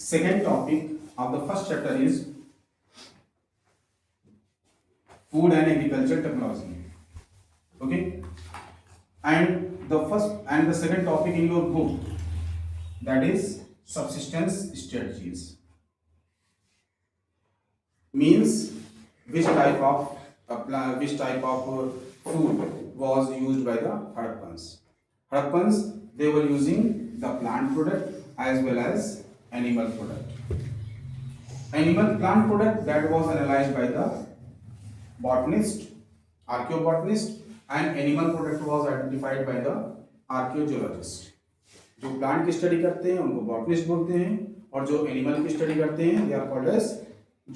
second topic of the first chapter is food and agriculture technology. Okay, and the second topic in your book, that is subsistence strategies, means which type of food was used by the Harappans. Harappans, they were using the plant product as well as animal product. Animal plant product, that was analyzed by the botanist, archaeobotanist, and animal product was identified by the archaeogeologist. जो plant की study करते हैं उनको botanist बोलते हैं, और जो animal की स्टडी करते हैं they are called as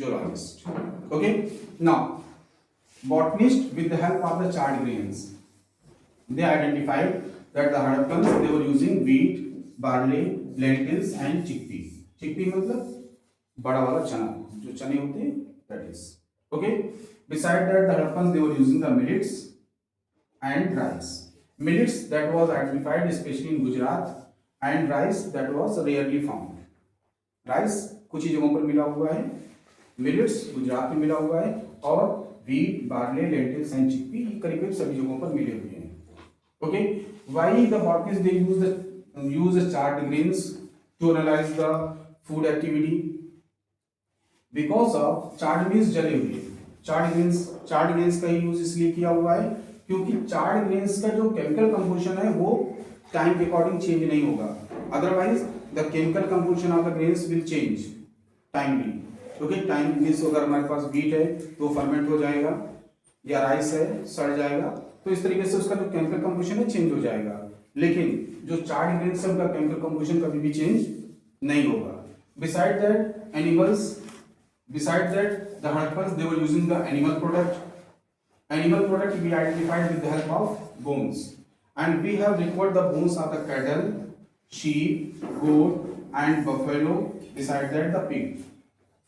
zoologist. Okay, now botanists, with the help of the charred grains, they identified that the Harappans, they were using wheat, barley, lentils and chickpea. Chickpea मतलब बड़ा वाला चना, जो चने होते हैं, that is. Okay, beside that the Harappans, they were using the millets and rice. Millets, that was identified especially in Gujarat, and rice, that was rarely found. Rice कुछ ही जगहों पर मिला हुआ है, मिलेट्स गुजरात में मिला हुआ है, और wheat, barley, lentils and chickpea करीब सभी जगहों पर मिले हुए हैं. Okay, why the botanist they use charred grains to analyse the food activity? Because of charred means जले हुए. चार्ट ग्रेन्स का ही यूज इसलिए किया हुआ है क्योंकि चार्ट ग्रेन्स का जो केमिकल कंपोजिशन है वो टाइम के अकॉर्डिंग चेंज नहीं होगा. Otherwise the chemical composition of the grains will change timely. Okay, time means अगर हमारे पास व्हीट है तो फर्मेंट हो जाएगा, या राइस है सड़ जाएगा, तो इस तरीके से उसका जो केमिकल कंपोजिशन है चेंज हो जाएगा. लेकिन जो चार्ट ग्रेन्स है उनका केमिकल कंपोजिशन कभी भी चेंज नहीं होगा. Beside that the Harappans, they were using the animal product. Animal product we identified with the help of bones, and we have recovered the bones of the cattle, sheep, goat and buffalo. Beside that the pig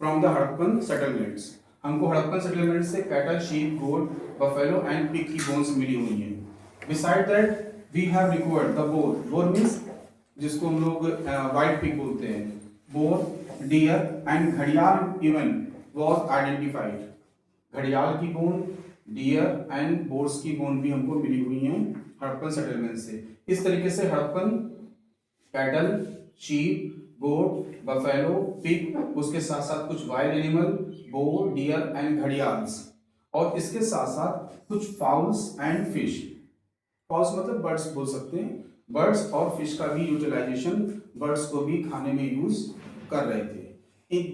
from the Harappan settlements. हमको Harappan settlement से cattle, sheep, goat, buffalo and pig की bones मिली हुई हैं. Beside that we have recovered the boar. Boar means जिसको हम लोग white pig बोलते हैं. बोर, डियर एंड घड़ियाल इवन वॉज आइडेंटिफाइड. घड़ियाल की बोन, डियर एंड बोर्स की बोन भी हमको मिली हुई हैं हड़प्पन सेटलमेंट से. इस तरीके से Harappan cattle, sheep, goat, buffalo, pig, उसके साथ साथ कुछ wild animal, boar, deer and gharials, और इसके साथ साथ कुछ फाउल्स एंड फिश. फाउल्स मतलब बर्ड्स बोल सकते हैं. बर्ड्स और फिश का भी यूटिलाइजेशन, बर्ड्स को भी खाने में यूज कर रहे थे.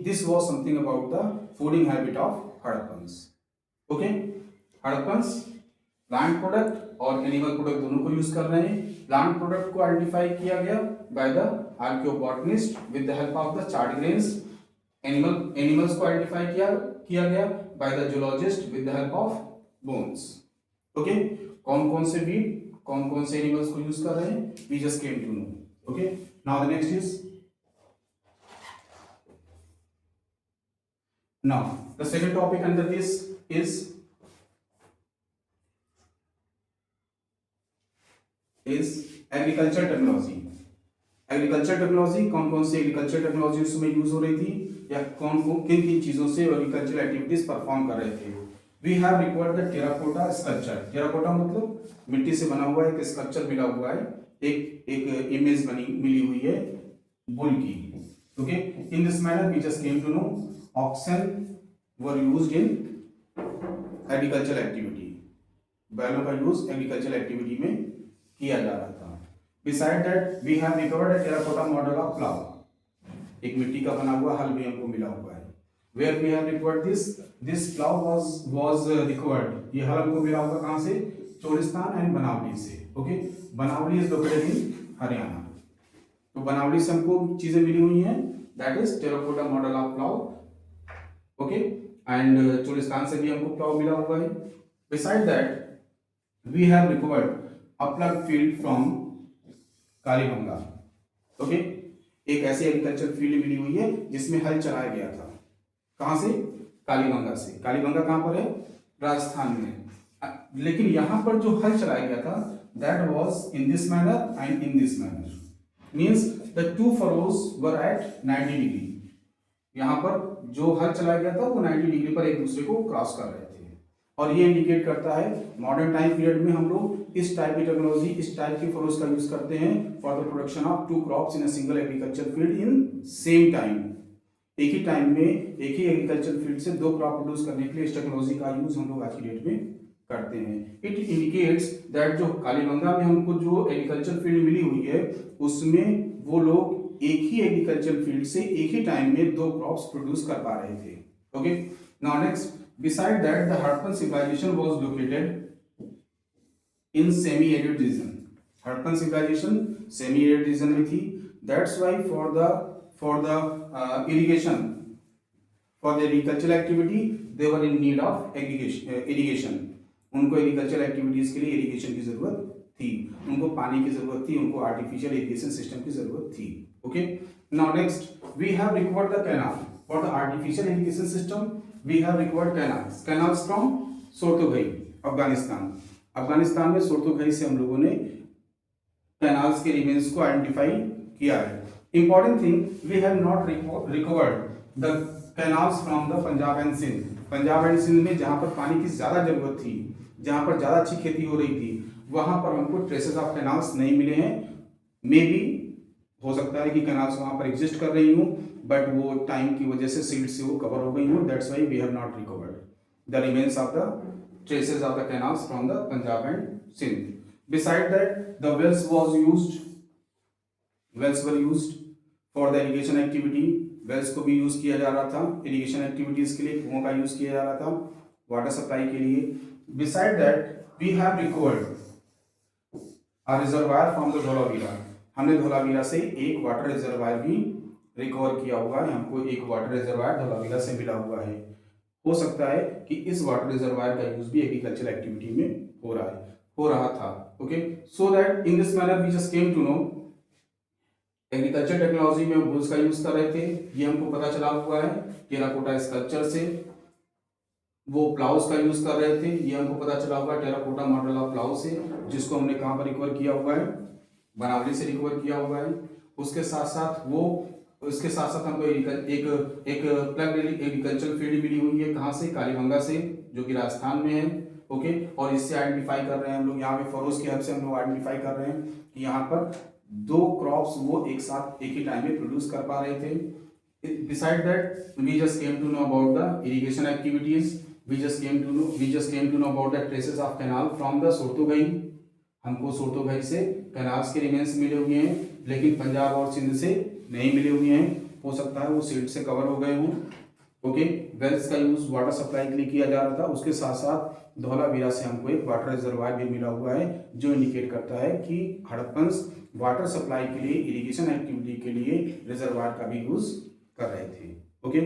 This was something about the fooding habit of Harappans. Okay, Harappans plant product और एनिमल प्रोडक्ट दोनों को यूज कर रहे हैं. प्लांट प्रोडक्ट को आइडेंटिफाई किया गया by the archaeobotanist with the help of the chart grains. Animals को आइडेंटिफाई किया गया by the zoologist with the help of bones. Okay, कौन कौन से वीट, कौन कौन से एनिमल्स को यूज कर रहे हैं, we just came to know. Okay, now the next is, now the second topic under this is agriculture technology. Agriculture technology, कौन कौन सी एग्रीकल्चर टेक्नोलॉजी उसमें यूज हो रही थी, या कौन किन किन चीजों से एग्रीकल्चर एक्टिविटीज परफॉर्म कर रहे थे. We have required the terracotta sculpture. Terracotta मतलब मिट्टी से बना हुआ एक स्कल्पचर मिला हुआ है, एक इमेज मिली हुई है बुल की. Okay, in this manner we just came to know oxen were used in agriculture activity. बैलों का यूज एग्रीकल्चर एक्टिविटी में किया जा रहा था. Beside that, we have recovered a terracotta model of plow. एक मिट्टी का बना हुआ हल भी हमको मिला हुआ है. Where we have recovered this plow was recovered. ये हल हमको मिला हुआ कहाँ से? चोलिस्तान एंड बनावली से. Okay, Banawali is located in Haryana. तो बनावली से हमको चीजें मिली हुई हैं, that is terracotta model of plough. Okay, and Cholistan से भी हमको प्लाउ मिला हुआ है. Beside that, we have recovered a plug field from Kalibanga. Okay, एक ऐसी एग्रीकल्चर फील्ड मिली हुई है जिसमें हल चलाया गया था. कहां से? कालीबंगा से. कालीबंगा कहां पर है? राजस्थान में. लेकिन यहां पर जो हल चलाया गया था that was in this manner and in this manner. Means the two furrows were at 90 degree. यहाँ पर जो हल चलाया गया था वो 90 डिग्री पर एक दूसरे को क्रॉस कर रहे थे, और ये इंडिकेट करता है मॉडर्न टाइम पीरियड में हम लोग इस टाइप की टेक्नोलॉजी, इस टाइप की फरोज का यूज करते हैं for the production of two crops in a single agriculture field in same time. एक ही टाइम में एक ही एग्रीकल्चर फील्ड से दो क्रॉप प्रोड्यूस करने के लिए इस टेक्नोलॉजी का यूज हम लोग आज की डेट में करते हैं। इट इंडिकेट्स दैट जो कालीबंगा में हमको जो एग्रीकल्चर फील्ड मिली हुई है उसमें वो लोग एक ही एग्रीकल्चर फील्ड से एक ही टाइम में दो क्रॉप्स प्रोड्यूस कर पा रहे थे। Okay, now next, beside that the Harappan civilization was located in semi-arid region. Harappan civilization semi-arid region में थी, that's why for the irrigation, for the agricultural activity they were in need of irrigation. उनको agricultural activities के लिए irrigation की जरूरत थी, उनको पानी की जरूरत थी, उनको आर्टिफिशियल इरिगेशन सिस्टम की जरूरत थी। Okay, now next we have recovered the canal for the artificial irrigation system. We have recovered canals from Shortugai, Afghanistan. Afghanistan में सोर्तोगई से हम लोगों ने कैनाल्स के रिमेन्स को आइडेंटिफाई किया है। Important thing, we have not recovered the canals from the Punjab and Sindh. Punjab and Sindh में जहां पर पानी की ज्यादा जरूरत थी, जहां पर ज्यादा अच्छी खेती हो रही थी, वहां पर हमको ट्रेसेस ऑफ कैनाल्स नहीं मिले हैं। मे बी हो सकता है कि कैनाल्स वहां पर एग्जिस्ट कर रही हूँ, बट वो टाइम की वजह से सील्ड से वो कवर हो गई हूँ, that's why we have not recovered the remains of the traces of the canals from the Punjab and Sindh. Beside that the wells were used for the irrigation activity. Wells को भी यूज किया जा रहा था इरिगेशन एक्टिविटीज के लिए, कुओं का यूज किया जा रहा था वाटर सप्लाई के लिए। Beside that we have recovered a reservoir from the Dholavira. हमने धोलावीरा से एक वाटर रिजर्वायर भी रिकवर किया हुआ है, हमको एक वाटर रिजर्वायर धोलावीरा से मिला हुआ है। हो सकता है कि इस वाटर रिजर्वायर का यूज भी एग्रीकल्चर एक्टिविटी में हो रहा था। Okay, so that in this manner we just came to know agriculture technology में बुल्स का यूज कर रहे थे, ये हमको पता चला हुआ है। टेराकोटा स्कल्पचर से वो प्लाउस का यूज कर रहे थे, ये हमको पता चला हुआ है टेराकोटा मॉडल ऑफ प्लाउ से, जिसको हमने कहां पर रिकवर किया हुआ है, बनावली से रिकवर किया हुआ है। उसके साथ साथ हमको एक प्लग एग्रीकल्चर फील्ड मिली हुई है, कहां से, कालीबंगा से, जो कि राजस्थान में है। ओके, और इससे आइडेंटिफाई कर रहे हैं हम लोग, यहाँ पे फरोज की हेल्प से हम लोग आइडेंटिफाई कर रहे हैं कि यहाँ पर दो क्रॉप्स वो एक साथ एक ही टाइम में प्रोड्यूस कर पा रहे थे। Beside that we just came to know about the irrigation activities, we just came to know about the traces of canal from the Shortugai. हमको सोर्तोगई से कैनाल्स के रिमेन्स मिले हुए हैं, लेकिन पंजाब और सिंध से नहीं मिले हुए हैं, हो सकता है वो सील्ड से कवर हो गए हों। ओके, वेल्स का यूज वाटर सप्लाई के लिए किया जा रहा था, उसके साथ साथ धौलावीरा से हमको एक वाटर रिजर्वायर भी मिला हुआ है, जो इंडिकेट करता है कि हड़प्पन्स वाटर सप्लाई के लिए, इरिगेशन एक्टिविटी के लिए रिजर्वायर का भी यूज कर रहे थे। ओके।